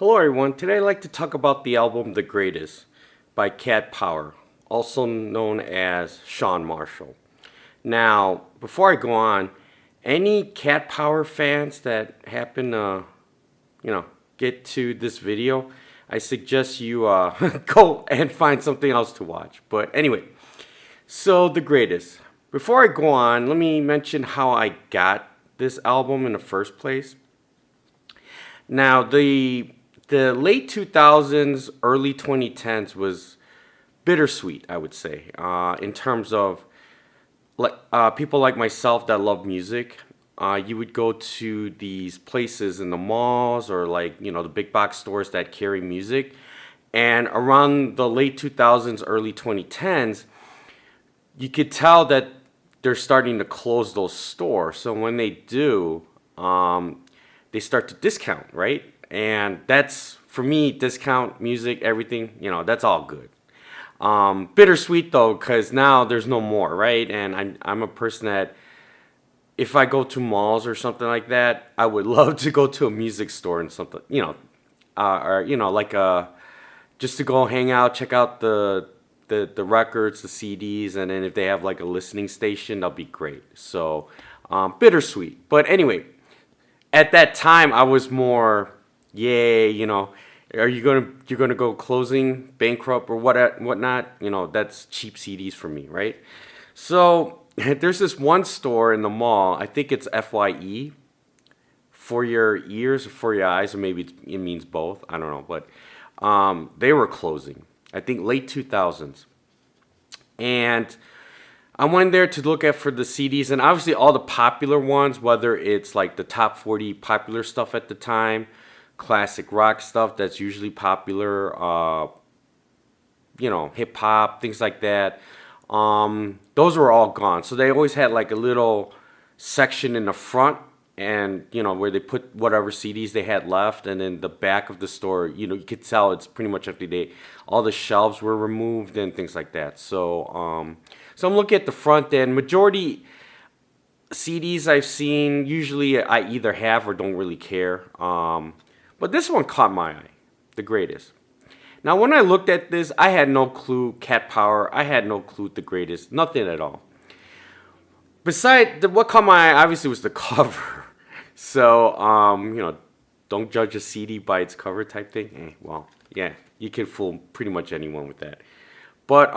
Hello everyone, today I'd like to talk about the album The Greatest by Cat Power, also known as Sean Marshall. Now, before I go on, any Cat Power fans that happen to, get to this video, I suggest you go and find something else to watch. But anyway, so The Greatest. Before I go on, let me mention how I got this album in the first place. Now, the late 2000s, early 2010s was bittersweet, I would say, in terms of people like myself that love music. You would go to these places in the malls or the big box stores that carry music. And around the late 2000s, early 2010s, you could tell that they're starting to close those stores. So when they do, they start to discount, right? And that's, for me, discount, music, everything, that's all good. Bittersweet, though, because now there's no more, right? And I'm a person that, if I go to malls or something like that, I would love to go to a music store and something, just to go hang out, check out the records, the CDs, and then if they have like a listening station, that'll be great. So, bittersweet. But anyway, at that time, I was more, yay, are you're gonna go closing, bankrupt, or whatnot? That's cheap CDs for me, right? So there's this one store in the mall. I think it's FYE, for your ears or for your eyes, or maybe it means both. I don't know, but they were closing. I think late 2000s, and I went there to look for the CDs, and obviously all the popular ones, whether it's like the top 40 popular stuff at the time, classic rock stuff that's usually popular, hip hop, things like that. Those were all gone. So they always had like a little section in the front, and where they put whatever CDs they had left, and then the back of the store, you could tell it's pretty much up to date. All the shelves were removed and things like that. So, so I'm looking at the front end. Majority CDs I've seen, usually I either have or don't really care. But this one caught my eye, The Greatest. Now, when I looked at this, I had no clue Cat Power. I had no clue The Greatest. Nothing at all. Besides, what caught my eye, obviously, was the cover. So, don't judge a CD by its cover type thing. Well, yeah, you can fool pretty much anyone with that. But,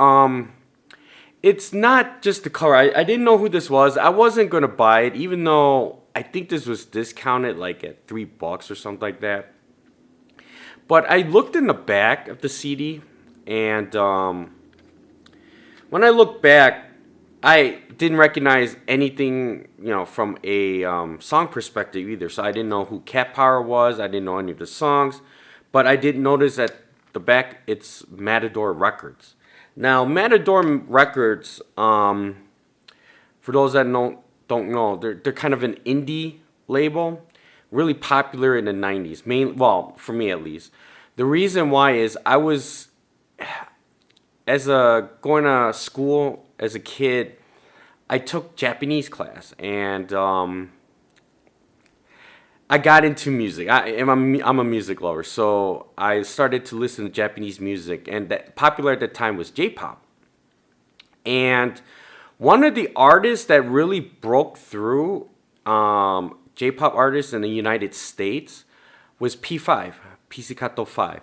it's not just the cover. I didn't know who this was. I wasn't going to buy it, even though I think this was discounted like at $3 or something like that. But I looked in the back of the CD, and when I looked back, I didn't recognize anything, from a song perspective either. So I didn't know who Cat Power was. I didn't know any of the songs. But I did notice at the back, it's Matador Records. Now, Matador Records, for those that don't know, they're kind of an indie label, really popular in the 90s. Well, for me at least. The reason why is I was, going to school as a kid, I took Japanese class, and I got into music. I'm a music lover, so I started to listen to Japanese music, and that popular at the time was J-pop. And one of the artists that really broke through, J-pop artists in the United States, was P5, Pizzicato 5.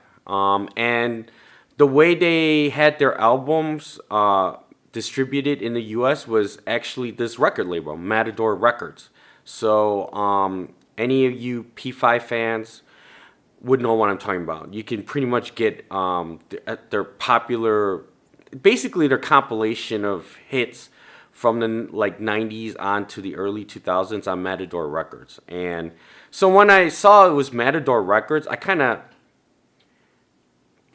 And the way they had their albums distributed in the U.S. was actually this record label, Matador Records. So any of you P5 fans would know what I'm talking about. You can pretty much get their popular, basically their compilation of hits from the 90s on to the early 2000s on Matador Records. And so when I saw it was Matador Records, I kind of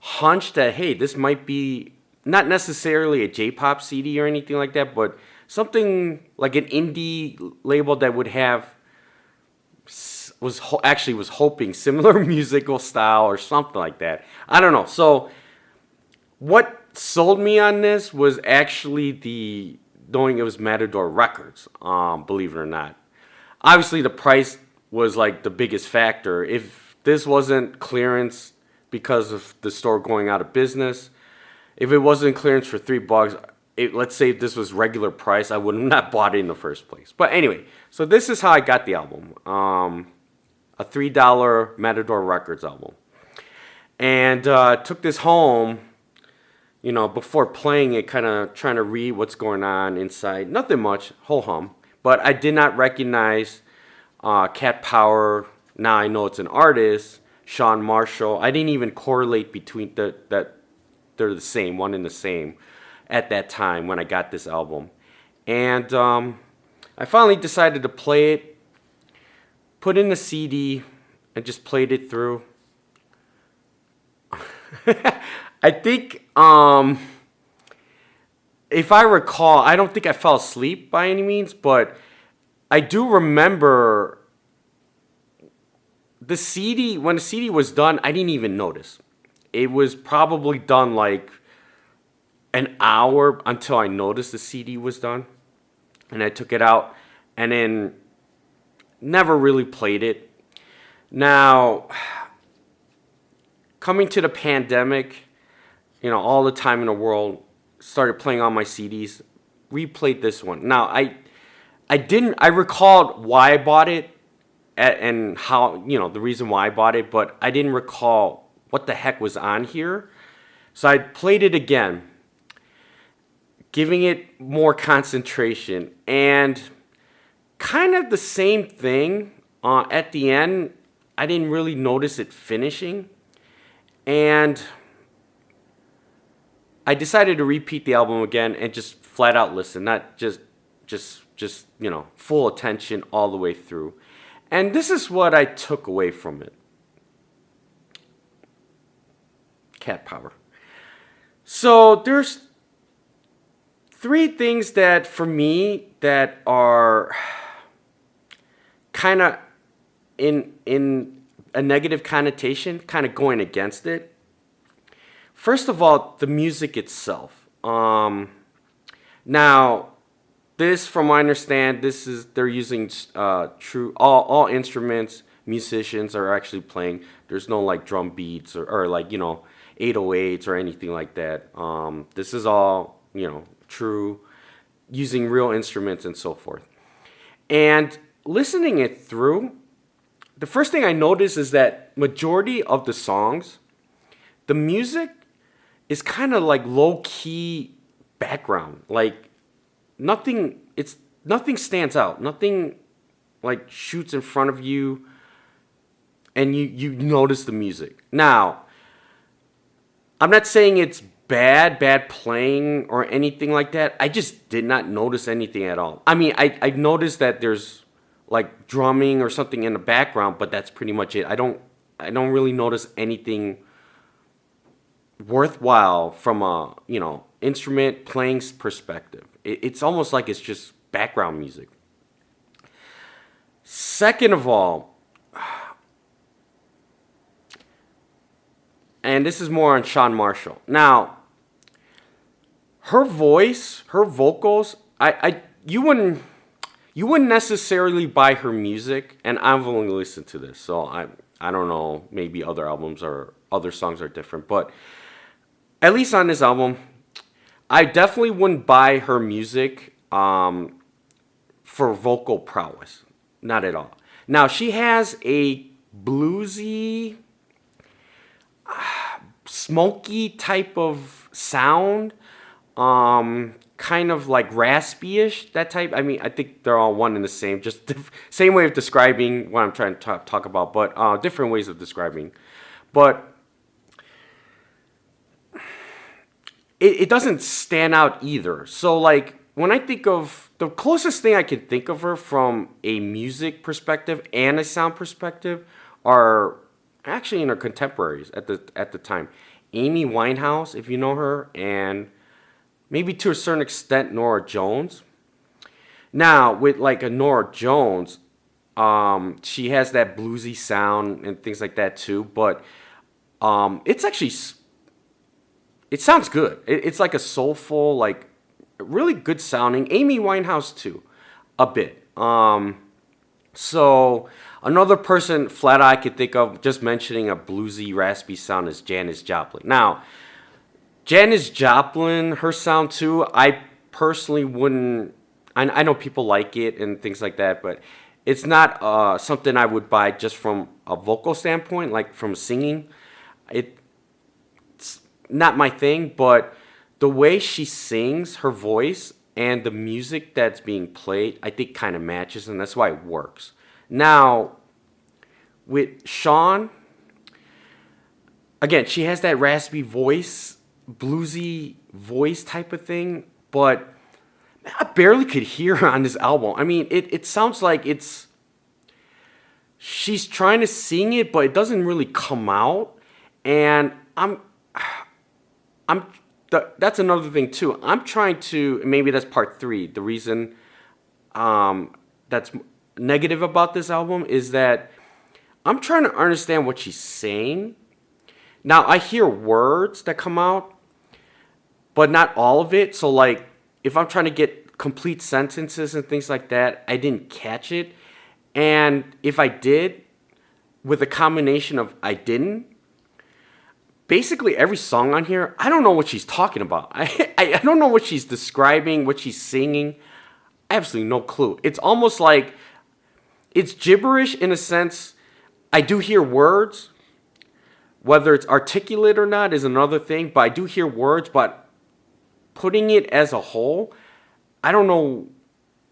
hunched that, hey, this might be not necessarily a J-pop CD or anything like that, but something like an indie label that would have, was hoping similar musical style or something like that. I don't know. So what sold me on this was actually knowing it was Matador Records, believe it or not. Obviously, the price was like the biggest factor. If this wasn't clearance because of the store going out of business. If it wasn't clearance for $3, let's say if this was regular price, I would have not bought it in the first place. But anyway, so this is how I got the album. A $3 Matador Records album. And took this home, before playing it, kind of trying to read what's going on inside. Nothing much, ho hum. But I did not recognize Cat Power. Now I know it's an artist. Sean Marshall. I didn't even correlate between that they're the same, one and the same, at that time when I got this album. And I finally decided to play it, put in the CD, and just played it through. I think, if I recall, I don't think I fell asleep by any means, but I do remember the CD, when the CD was done, I didn't even notice. It was probably done like an hour until I noticed the CD was done. And I took it out and then never really played it. Now, coming to the pandemic, all the time in the world, started playing on my CDs, replayed this one. Now, I recalled why I bought it and how, the reason why I bought it, but I didn't recall what the heck was on here. So I played it again, giving it more concentration, and kind of the same thing. At the end, I didn't really notice it finishing, and I decided to repeat the album again and just flat out listen, not just full attention all the way through. And this is what I took away from it. Cat Power. So there's 3 things that for me that are kind of in a negative connotation, kind of going against it. First of all, the music itself. Now, this, from what I understand, they're using true all instruments. Musicians are actually playing. There's no like drum beats or like 808s or anything like that. This is all true, using real instruments and so forth. And listening it through, the first thing I noticed is that majority of the songs, the music is kind of like low key background. Like nothing stands out. Nothing like shoots in front of you and you notice the music. Now, I'm not saying it's bad playing or anything like that. I just did not notice anything at all. I mean, I noticed that there's like drumming or something in the background, but that's pretty much it. I don't really notice anything worthwhile from a instrument playing perspective. It's almost like it's just background music. Second of all, and this is more on Sean Marshall. Now, her voice, her vocals, you wouldn't necessarily buy her music, and I've only listened to this, so I don't know, maybe other albums or other songs are different, but at least on this album, I definitely wouldn't buy her music for vocal prowess. Not at all. Now, she has a bluesy, smoky type of sound, kind of like raspy-ish, that type. I mean, I think they're all one and the same, just same way of describing what I'm trying to talk about, but different ways of describing. But it doesn't stand out either. So, like, when I think of the closest thing I can think of her from a music perspective and a sound perspective are actually in her contemporaries at the time. Amy Winehouse, if you know her, and maybe to a certain extent Norah Jones. Now, with like a Norah Jones, she has that bluesy sound and things like that too, but it's actually, it sounds good. It's like a soulful, like really good sounding. Amy Winehouse too, a bit. So another person flat I could think of just mentioning a bluesy, raspy sound is Janis Joplin. Now, Janis Joplin, her sound too, I personally wouldn't. I know people like it and things like that, but it's not something I would buy just from a vocal standpoint, like from singing. It's not my thing, but the way she sings, her voice, and the music that's being played, I think kind of matches, and that's why it works. Now, with Sean, again, she has that raspy voice, bluesy voice type of thing, but I barely could hear her on this album. I mean, it sounds like she's trying to sing it, but it doesn't really come out. And that's another thing too. I'm trying to, maybe that's part three. The reason that's negative about this album is that I'm trying to understand what she's saying. Now, I hear words that come out, but not all of it. So, like, if I'm trying to get complete sentences and things like that, I didn't catch it. And if I did, with a combination of I didn't, basically every song on here, I don't know what she's talking about. I don't know what she's describing, what she's singing. Absolutely no clue. It's almost like it's gibberish in a sense. I do hear words. Whether it's articulate or not is another thing, but I do hear words, but putting it as a whole, I don't know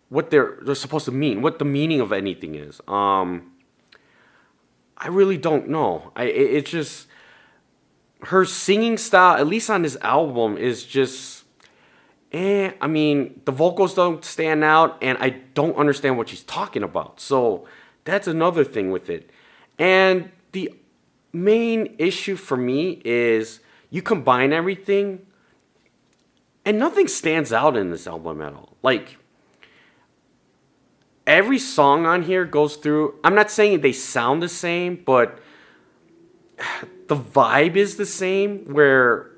what they're supposed to mean, what the meaning of anything is. I really don't know. It's just her singing style, at least on this album, is just I mean, the vocals don't stand out, and I don't understand what she's talking about. So that's another thing with it. And the main issue for me is you combine everything, and nothing stands out in this album at all. Like, every song on here goes through. I'm not saying they sound the same, but the vibe is the same, where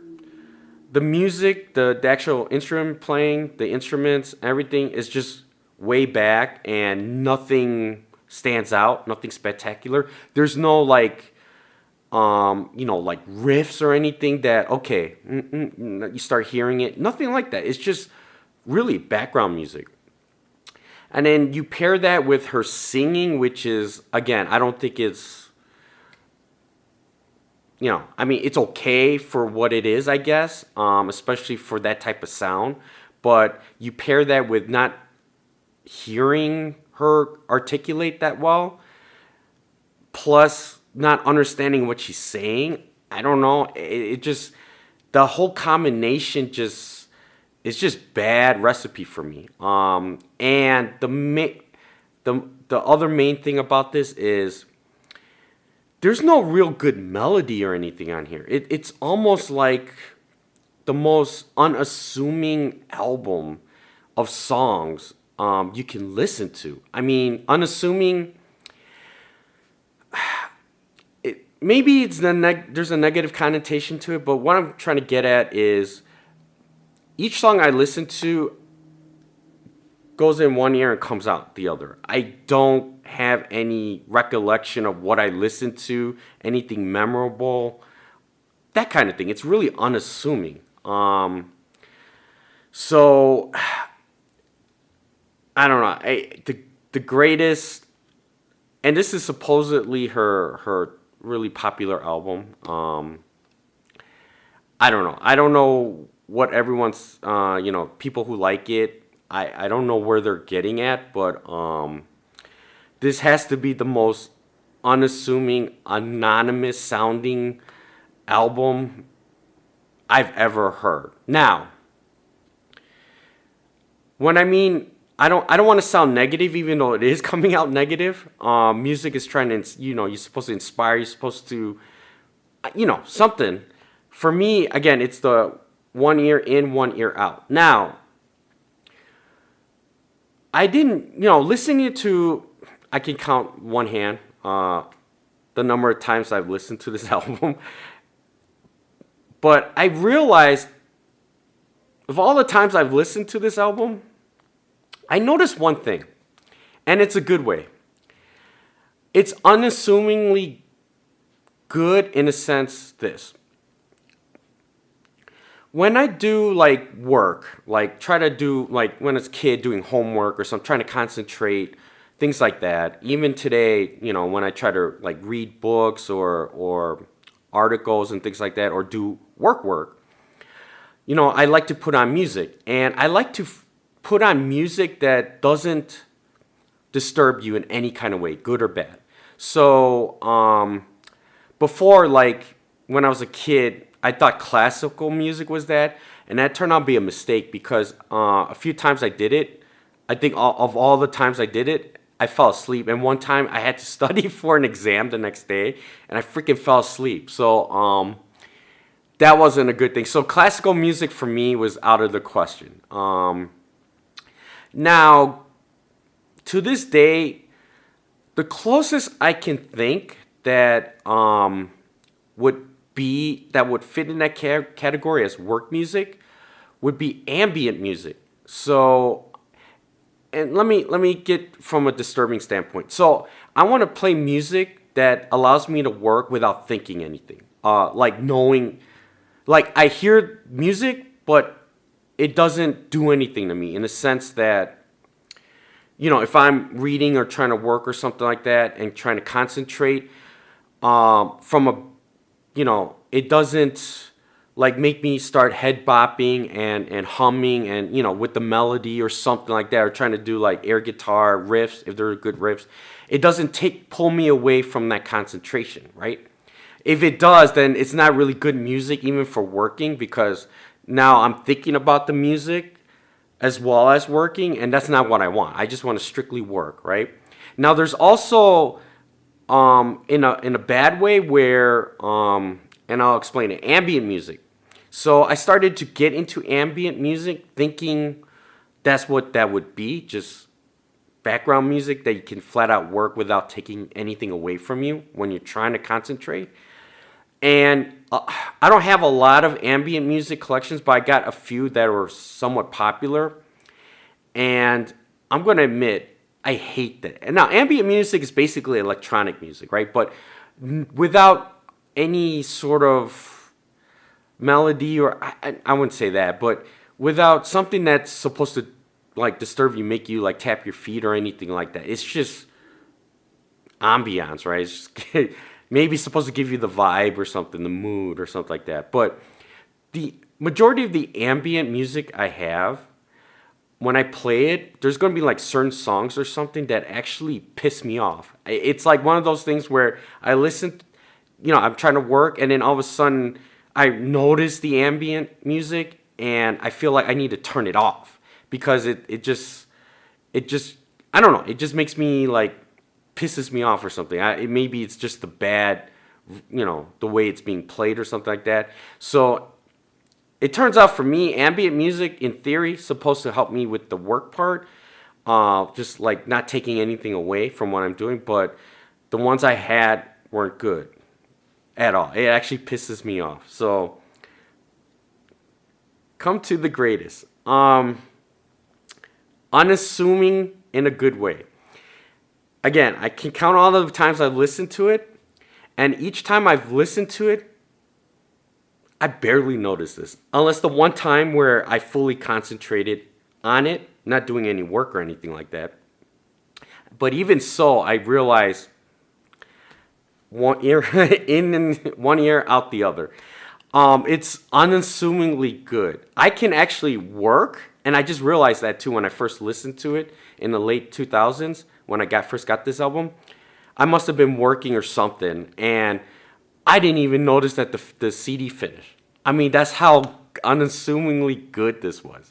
the music, the actual instrument playing, the instruments, everything is just way back, and nothing stands out, nothing spectacular. There's no like like riffs or anything that you start hearing it. Nothing like that. It's just really background music. And then you pair that with her singing, which is, again, I don't think it's, I mean, it's okay for what it is, I guess, especially for that type of sound. But you pair that with not hearing her articulate that well, plus not understanding what she's saying. I don't know. It just, the whole combination is just bad recipe for me. And the other main thing about this is there's no real good melody or anything on here. It's almost like the most unassuming album of songs you can listen to. I mean, unassuming. Maybe it's there's a negative connotation to it, but what I'm trying to get at is each song I listen to goes in one ear and comes out the other. I don't have any recollection of what I listened to, anything memorable, that kind of thing. It's really unassuming. So I don't know. The greatest, and this is supposedly her really popular album. I don't know. I don't know what everyone's, people who like it, I don't know where they're getting at, but this has to be the most unassuming, anonymous sounding album I've ever heard. Now, when I mean, I don't want to sound negative, even though it is coming out negative. Music is trying to, you're supposed to inspire, you're supposed to, something. For me, again, it's the one ear in, one ear out. Now, I didn't, listening to, I can count one hand, the number of times I've listened to this album. But I realized, of all the times I've listened to this album, I noticed one thing, and it's a good way. it's unassumingly good in a sense. This, when I do like work, like try to do like when it's a kid doing homework or something, trying to concentrate, things like that. Even today, when I try to like read books or articles and things like that, or do work, I like to put on music, and I like to put on music that doesn't disturb you in any kind of way, good or bad. So before, like when I was a kid, I thought classical music was that, and that turned out to be a mistake because a few times I did it. I think of all the times I did it, I fell asleep. And one time I had to study for an exam the next day, and I freaking fell asleep. So that wasn't a good thing. So classical music for me was out of the question. Now, to this day, the closest I can think that would fit in that category as work music would be ambient music. So, and let me get from a disturbing standpoint. So I want to play music that allows me to work without thinking anything. Like knowing, like I hear music, but it doesn't do anything to me in the sense that, if I'm reading or trying to work or something like that and trying to concentrate, it doesn't like make me start head bopping and humming and with the melody or something like that, or trying to do like air guitar riffs if they're good riffs. It doesn't pull me away from that concentration, right? If it does, then it's not really good music even for working, because now I'm thinking about the music as well as working, and that's not what I want. I just want to strictly work, right? Now there's also in a bad way where and I'll explain it, ambient music. So I started to get into ambient music thinking that's what that would be, just background music that you can flat out work without taking anything away from you when you're trying to concentrate. And I don't have a lot of ambient music collections, but I got a few that were somewhat popular. And I'm going to admit, I hate that. And now, ambient music is basically electronic music, right? But without any sort of melody, or I wouldn't say that, but without something that's supposed to like disturb you, make you like tap your feet or anything like that. It's just ambiance, right? It's just maybe supposed to give you the vibe or something, the mood or something like that. But the majority of the ambient music I have, when I play it, there's going to be like certain songs or something that actually piss me off. It's like one of those things where I listen, I'm trying to work, and then all of a sudden I notice the ambient music and I feel like I need to turn it off because it just I don't know, it just makes me like pisses me off or something. Maybe it's just the bad, the way it's being played or something like that. So it turns out for me, ambient music in theory is supposed to help me with the work part, just like not taking anything away from what I'm doing. But the ones I had weren't good at all. It actually pisses me off. So come to the greatest. Unassuming in a good way. Again, I can count all the times I've listened to it, and each time I've listened to it, I barely notice this. Unless the one time where I fully concentrated on it, not doing any work or anything like that. But even so, I realized one ear in and one ear out the other. It's unassumingly good. I can actually work, and I just realized that too when I first listened to it in the late 2000s when I first got this album. I must have been working or something, and I didn't even notice that the CD finished. I mean, that's how unassumingly good this was.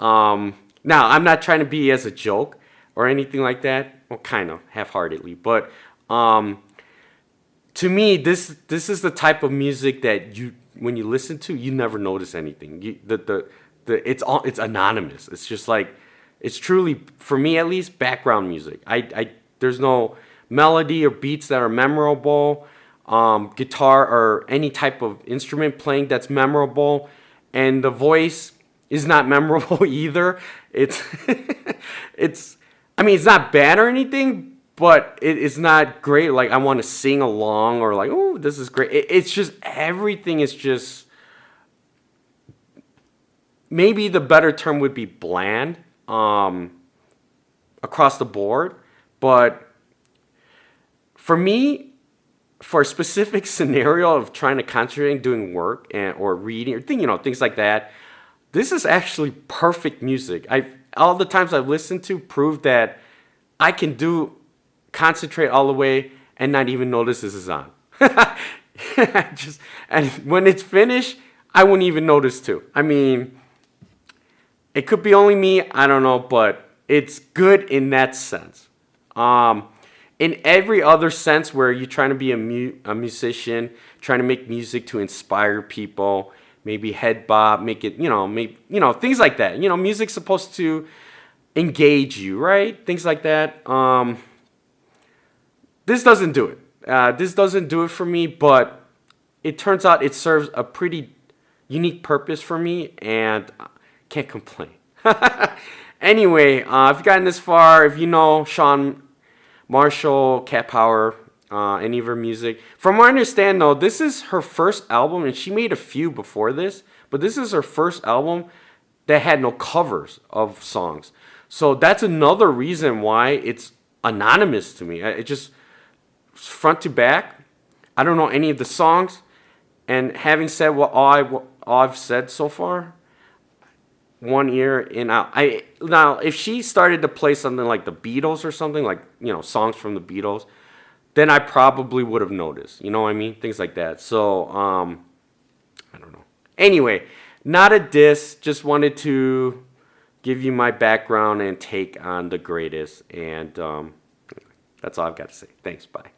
Now, I'm not trying to be as a joke or anything like that. Well, kind of, half-heartedly. But to me, this is the type of music that when you listen to, you never notice anything. It's anonymous. It's just like, it's truly, for me at least, background music. There's no melody or beats that are memorable, guitar or any type of instrument playing that's memorable, and the voice is not memorable either. It's not bad or anything, but it is not great. Like I want to sing along or like, oh, this is great. It's just everything is just maybe the better term would be bland across the board. But for me, for a specific scenario of trying to concentrate and doing work and or reading or things like that, this is actually perfect music. I all the times I've listened to prove that I can concentrate all the way and not even notice this is on. Just and when it's finished, I wouldn't even notice too. I mean, it could be only me, I don't know, but it's good in that sense. In every other sense where you're trying to be a musician, trying to make music to inspire people, maybe head bob, make it, things like that. Music's supposed to engage you, right? Things like that. This doesn't do it. This doesn't do it for me, but it turns out it serves a pretty unique purpose for me, and can't complain. Anyway, if you've gotten this far, if you know Sean Marshall, Cat Power, any of her music. From what I understand, though, this is her first album, and she made a few before this, but this is her first album that had no covers of songs. So that's another reason why it's anonymous to me. It just front to back, I don't know any of the songs. And having said all I've said so far, one ear in out. Now if she started to play something like the Beatles or something like songs from the Beatles, then I probably would have noticed. You know what I mean? Things like that. So I don't know. Anyway, not a diss. Just wanted to give you my background and take on the greatest. And that's all I've got to say. Thanks. Bye.